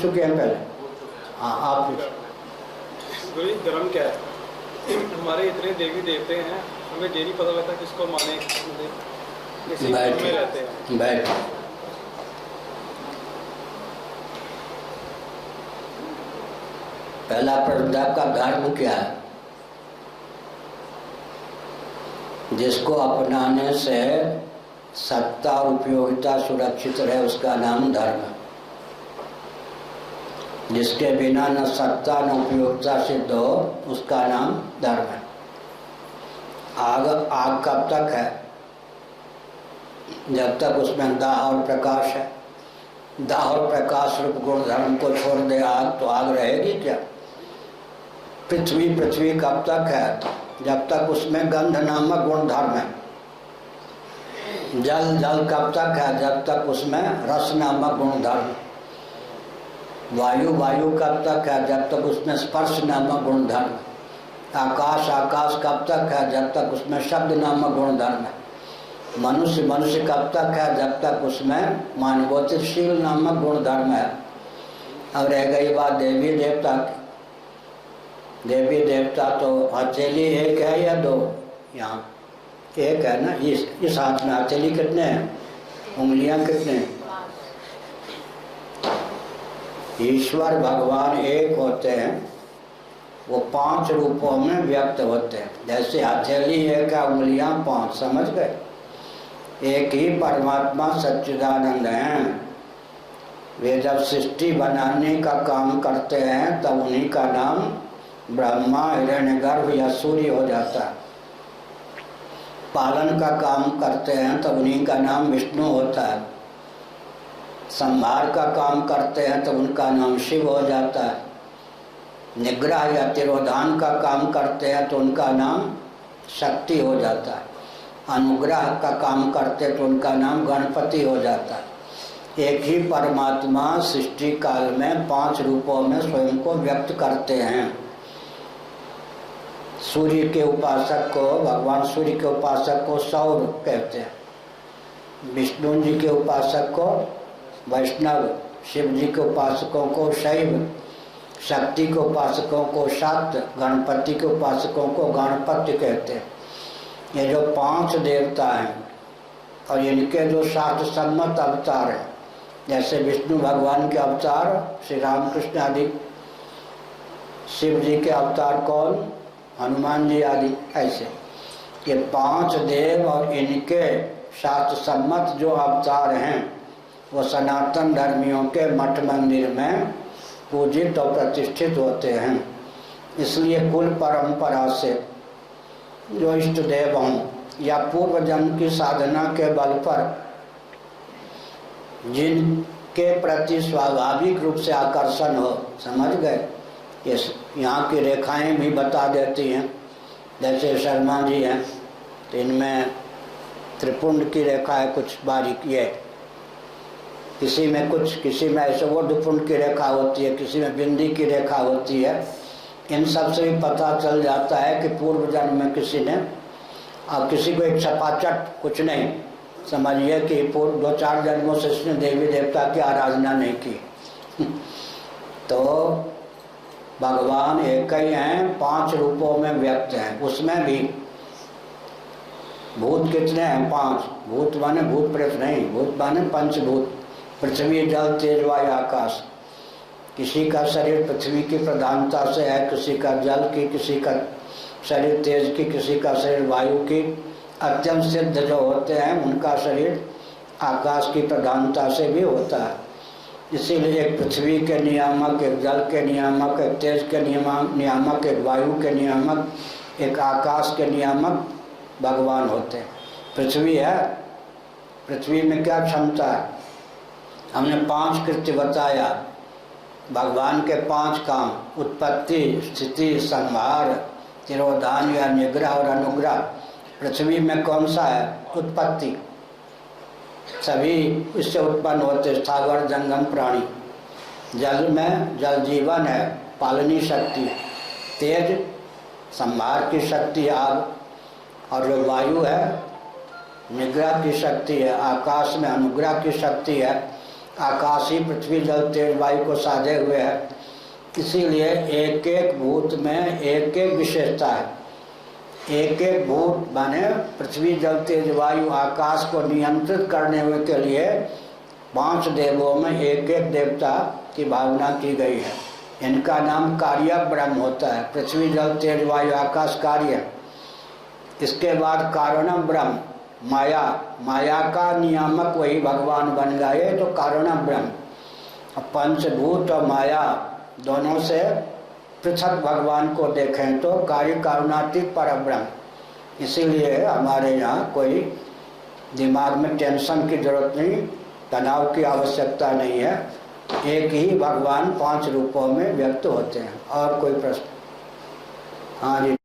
चुके हैं पहले। हाँ आप गुरु जी धर्म क्या है? हमारे इतने देवी देवते हैं, हमें ये नहीं पता लगता किसको माने, किसी में रहते हैं। बैठ पहला प्रश्न आपका धर्म क्या है? जिसको अपनाने से सत्ता और उपयोगिता सुरक्षित रहे उसका नाम धर्म है। जिसके बिना न सत्ता न उपयोगिता सिद्ध हो उसका नाम धर्म है। आग कब तक है? जब तक उसमें दाह और प्रकाश है। दाह और प्रकाश रूप गुण धर्म को छोड़ दे आग तो आग रहेगी क्या? पृथ्वी कब तक है? जब तक उसमें गंध नामक गुण धर्म है। जल कब तक है? जब तक उसमें रस नामक गुण धर्म। वायु कब तक है? जब तक उसमें स्पर्श नामक गुण धर्म। आकाश कब तक है? जब तक उसमें शब्द नामक गुण धर्म है। मनुष्य कब तक है? जब तक उसमें मानवोचितशील नामक गुण धर्म है। अब रह गई बात देवी देवता की। देवी देवता तो हथेली एक है या दो? यहाँ एक है ना। इस हाथ में हथेली कितने हैं? उंगलियां कितने हैं? ईश्वर भगवान एक होते हैं, वो 5 रूपों में व्यक्त होते हैं। जैसे हथेली एक है, उंगलियां 5, समझ गए? एक ही परमात्मा सच्चिदानंद हैं। वे जब सृष्टि बनाने का काम करते हैं तब उन्हीं का नाम ब्रह्मा, हिरण्यगर्भ या सूर्य हो जाता है। पालन का काम करते हैं तब उन्हीं का नाम विष्णु होता है। संहार का काम करते हैं तब उनका नाम शिव हो जाता है। निग्रह या तिरोधान का काम करते हैं तो उनका नाम शक्ति हो जाता है। अनुग्रह का काम करते तो उनका नाम गणपति हो जाता है। एक ही परमात्मा सृष्टि काल में 5 रूपों में स्वयं को व्यक्त करते हैं। सूर्य के उपासक को, भगवान सूर्य के उपासक को सौर कहते हैं। विष्णु जी के उपासक को वैष्णव, शिव जी के उपासकों को शैव, शक्ति के उपासकों को शाक्त, गणपति के उपासकों को गणपति कहते हैं। ये जो 5 देवता हैं और इनके जो शास्त्र सम्मत अवतार हैं, जैसे विष्णु भगवान के अवतार श्री रामकृष्ण आदि, शिव जी के अवतार कौन? हनुमान जी आदि। ऐसे ये 5 देव और इनके शास्त्र सम्मत जो अवतार हैं वो सनातन धर्मियों के मठ मंदिर में पूजित और प्रतिष्ठित होते हैं। इसलिए कुल परंपरा से जो इष्ट देव हों या पूर्व जन्म की साधना के बल पर जिनके प्रति स्वाभाविक रूप से आकर्षण हो, समझ गए? यहाँ की रेखाएं भी बता देती हैं। जैसे शर्मा जी हैं तो इनमें त्रिपुंड की रेखा है, कुछ बारीक है, किसी में ऐसे वो दुपुंड की रेखा होती है, किसी में बिंदी की रेखा होती है। इन सब से भी पता चल जाता है कि पूर्व जन्म में किसी ने, अब किसी को एक छपाचट कुछ नहीं, समझिए कि पूर्व 2-4 जन्मों से इसने देवी देवता की आराधना नहीं की। तो भगवान एक ही हैं, 5 रूपों में व्यक्त हैं। उसमें भी भूत कितने हैं? 5। भूत माने भूत प्रेत नहीं, भूत माने पंचभूत, पृथ्वी, जल, तेज, वायु, आकाश। किसी का शरीर पृथ्वी की प्रधानता से है, किसी का जल की, किसी का शरीर तेज की, किसी का शरीर वायु की। अत्यंत सिद्ध जो होते हैं उनका शरीर आकाश की प्रधानता से भी होता है। इसीलिए एक पृथ्वी के नियामक, एक जल के नियामक, एक तेज के नियामक, एक वायु के नियामक, एक आकाश के नियामक भगवान होते हैं। पृथ्वी है, पृथ्वी में क्या क्षमता है? हमने 5 कृत्य बताया। भगवान के 5 काम, उत्पत्ति, स्थिति, संहार, तिरोधान या निग्रह और अनुग्रह। पृथ्वी में कौन सा है? उत्पत्ति, सभी इससे उत्पन्न होते, स्थावर जंगम प्राणी। जल में जल जीवन है, पालनी शक्ति। तेज संहार की शक्ति, आग। और जो वायु है निग्रह की शक्ति है। आकाश में अनुग्रह की शक्ति है। आकाशी पृथ्वी जल तेज वायु को साधे हुए है। इसीलिए एक एक भूत में एक एक विशेषता है। एक एक भूत माने पृथ्वी जल तेज वायु आकाश को नियंत्रित करने हुए के लिए 5 देवों में एक एक देवता की भावना की गई है। इनका नाम कार्य ब्रह्म होता है। पृथ्वी जल तेज वायु आकाश कार्य। इसके बाद कारणम ब्रह्म माया, माया का नियामक वही भगवान बन गए तो कारणम ब्रह्म। पंचभूत और माया दोनों से पृथक भगवान को देखें तो कार्य कारुणातीत परब्रह्म। इसीलिए हमारे यहाँ कोई दिमाग में टेंशन की जरूरत नहीं, तनाव की आवश्यकता नहीं है। एक ही भगवान 5 रूपों में व्यक्त होते हैं। और कोई प्रश्न? हाँ जी।